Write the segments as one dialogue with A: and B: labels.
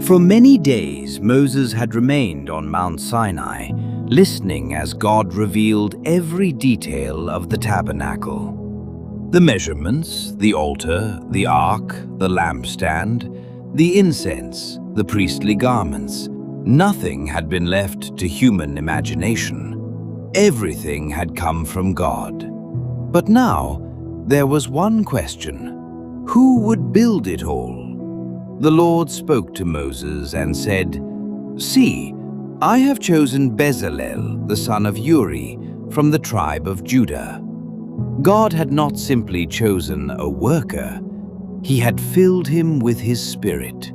A: For many days, Moses had remained on Mount Sinai, listening as God revealed every detail of the tabernacle. The measurements, the altar, the ark, the lampstand, the incense, the priestly garments. Nothing had been left to human imagination. Everything had come from God. But now, there was one question. Who would build it all? The Lord spoke to Moses and said, "See, I have chosen Bezalel, the son of Uri, from the tribe of Judah." God had not simply chosen a worker. He had filled him with his spirit.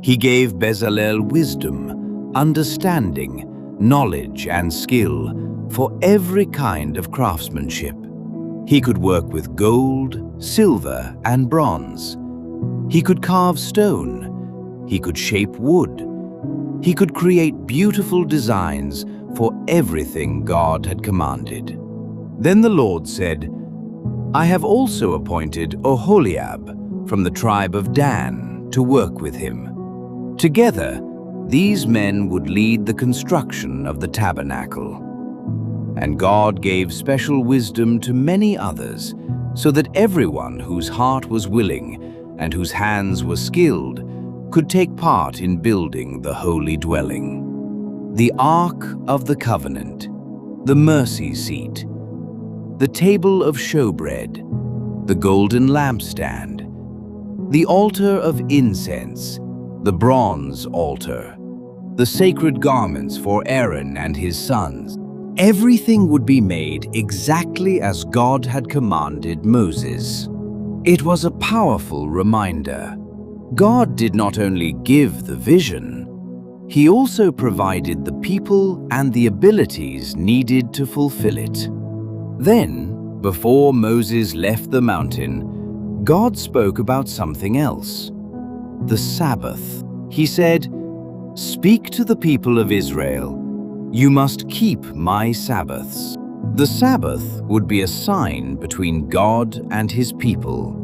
A: He gave Bezalel wisdom, understanding, knowledge, and skill for every kind of craftsmanship. He could work with gold, silver, and bronze. He could carve stone. He could shape wood. He could create beautiful designs for everything God had commanded. Then the Lord said, "I have also appointed Oholiab from the tribe of Dan to work with him." Together, these men would lead the construction of the tabernacle. And God gave special wisdom to many others, so that everyone whose heart was willing and whose hands were skilled could take part in building the holy dwelling. The Ark of the Covenant, the mercy seat, the table of showbread, the golden lampstand, the altar of incense, the bronze altar, the sacred garments for Aaron and his sons. Everything would be made exactly as God had commanded Moses. It was a powerful reminder. God did not only give the vision, He also provided the people and the abilities needed to fulfill it. Then, before Moses left the mountain, God spoke about something else. The Sabbath. He said, "Speak to the people of Israel. You must keep my Sabbaths." The Sabbath would be a sign between God and His people.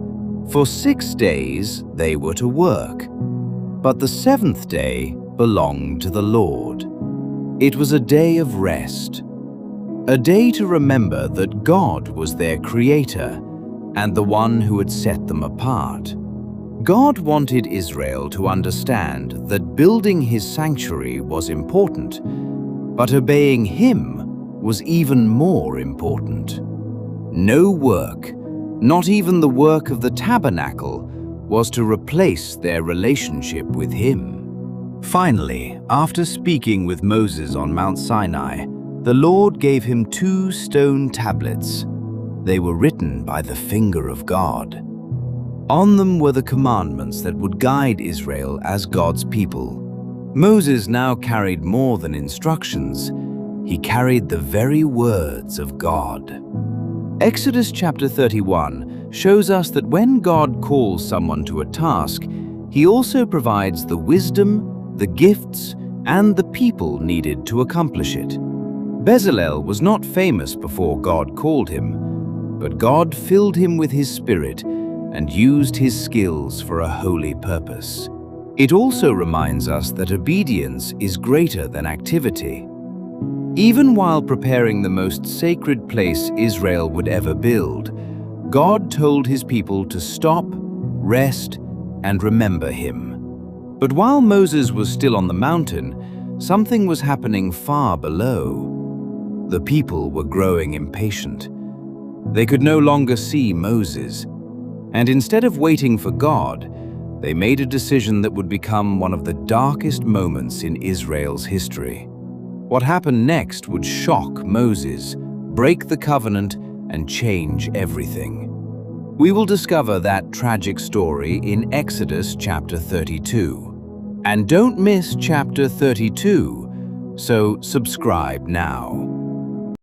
A: For 6 days they were to work, but the seventh day belonged to the Lord. It was a day of rest, a day to remember that God was their creator and the one who had set them apart. God wanted Israel to understand that building His sanctuary was important, but obeying Him was even more important. No work, not even the work of the tabernacle, was to replace their relationship with Him. Finally, after speaking with Moses on Mount Sinai, the Lord gave him 2 stone tablets. They were written by the finger of God. On them were the commandments that would guide Israel as God's people. Moses now carried more than instructions. He carried the very words of God. Exodus chapter 31 shows us that when God calls someone to a task, He also provides the wisdom, the gifts, and the people needed to accomplish it. Bezalel was not famous before God called him, but God filled him with His Spirit and used his skills for a holy purpose. It also reminds us that obedience is greater than activity. Even while preparing the most sacred place Israel would ever build, God told His people to stop, rest, and remember Him. But while Moses was still on the mountain, something was happening far below. The people were growing impatient. They could no longer see Moses, and instead of waiting for God, they made a decision that would become one of the darkest moments in Israel's history. What happened next would shock Moses, break the covenant, and change everything. We will discover that tragic story in Exodus chapter 32. And don't miss chapter 32, so subscribe now.